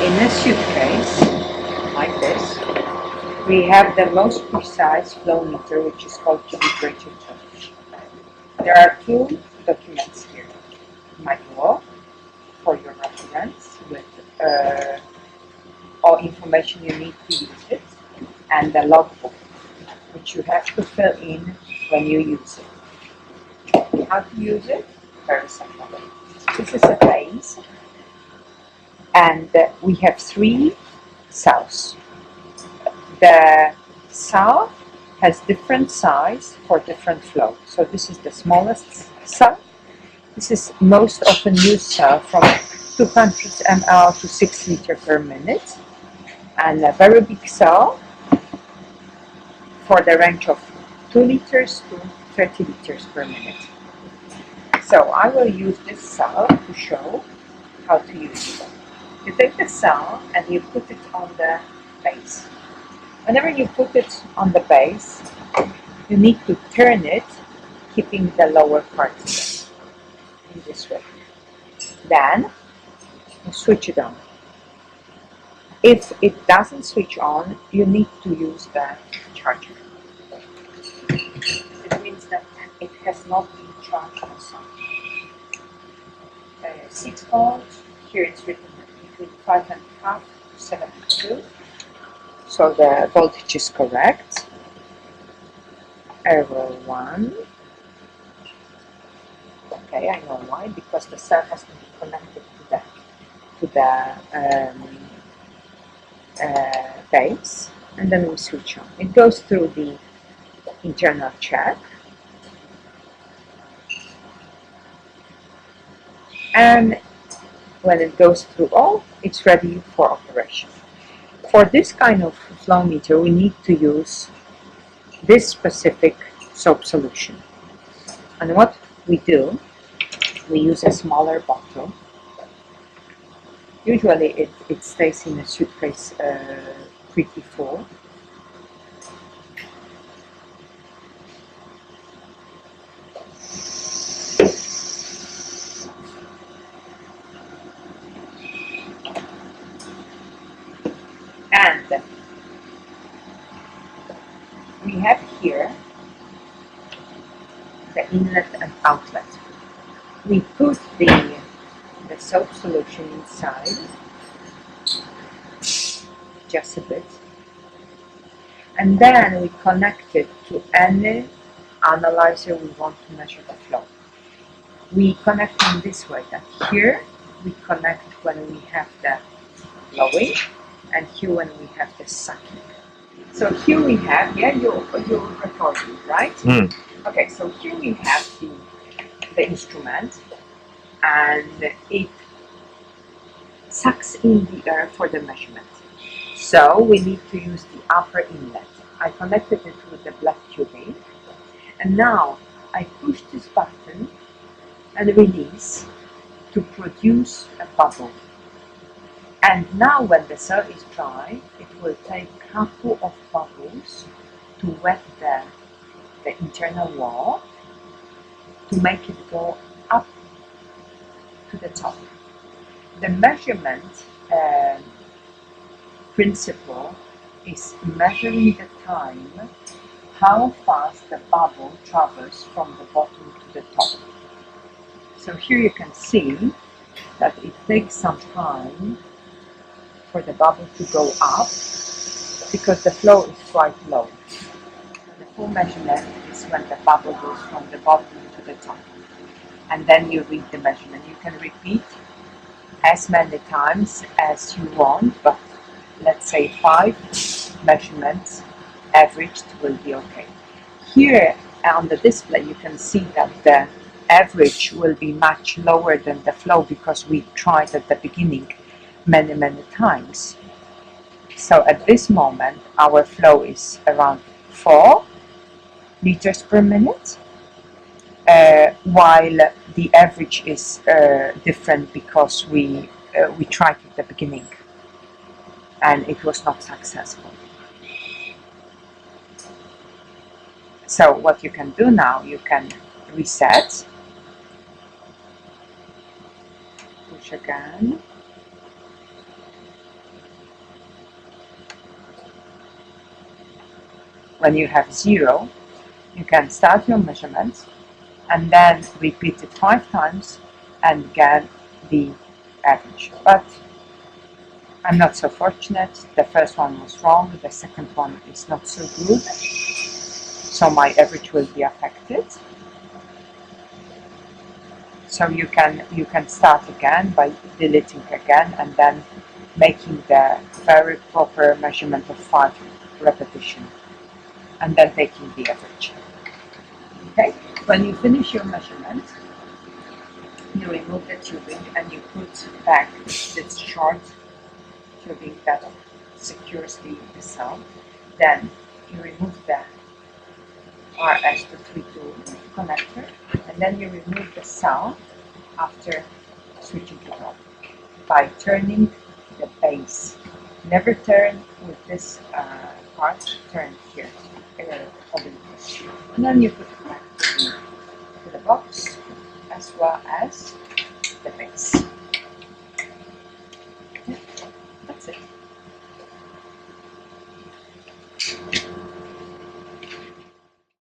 In a suitcase like this, we have the most precise flow meter, which is called calibrated torch. There are two documents here: manual for your reference with all information you need to use it, and the logbook, which you have to fill in when you use it. How to use it? Very simple. This is a base, and we have 3 cells. The cell has different size for different flow. So this is the smallest cell. This is most often used cell from 200 ml to 6 liters per minute, and a very big cell for the range of 2 liters to 30 liters per minute. So I will use this cell to show how to use it. You take the cell and you put it on the base. Whenever you put it on the base, you need to turn it, keeping the lower part in this way. Then you switch it on. If it doesn't switch on, you need to use the charger. It means that it has not been charged on some. 6 volts, here it's written between 5.5 to 72. So the voltage is correct. Error 1. Okay, I know why, because the cell has to be connected to the base, and then we switch on. It goes through the internal check, and when it goes through all, it's ready for operation. For this kind of flow meter, we need to use this specific soap solution. And what we do, we use a smaller bottle. Usually it stays in a suitcase pretty full. And we have here the inlet and outlet. We put the soap solution inside, just a bit, and then we connect it to any analyzer we want to measure the flow. We connect in this way, that here we connect when we have the blowing, and here when we have the sucking. So here we have, yeah, you're recording, right? Mm. Okay, so here we have the instrument, and it sucks in the air for the measurement. So we need to use the upper inlet. I connected it with the black tubing, and now I push this button and release to produce a bubble. And now when the cell is dry, it will take a couple of bubbles to wet the internal wall to make it go up to the top. The measurement principle is measuring the time, how fast the bubble travels from the bottom to the top. So here you can see that it takes some time for the bubble to go up because the flow is quite low. The full measurement is when the bubble goes from the bottom to the top. And then you read the measurement. You can repeat as many times as you want, but let's say 5 measurements averaged will be okay. Here on the display you can see that the average will be much lower than the flow because we tried at the beginning many times. So at this moment our flow is around 4 liters per minute, while the average is different because we tried at the beginning and it was not successful. So what you can do now, you can reset, push again, when you have 0, you can start your measurements and then repeat it 5 times and get the average. But I'm not so fortunate. The first one was wrong, the second one is not so good, so my average will be affected. So you can start again by deleting again and then making the very proper measurement of 5 repetitions and then taking the average. Okay, when you finish your measurement, you remove the tubing and you put back this short tubing that secures the cell. Then you remove the RS-232 connector, and then you remove the cell after switching it off by turning the base. Never turn with this part, turn here, and then you put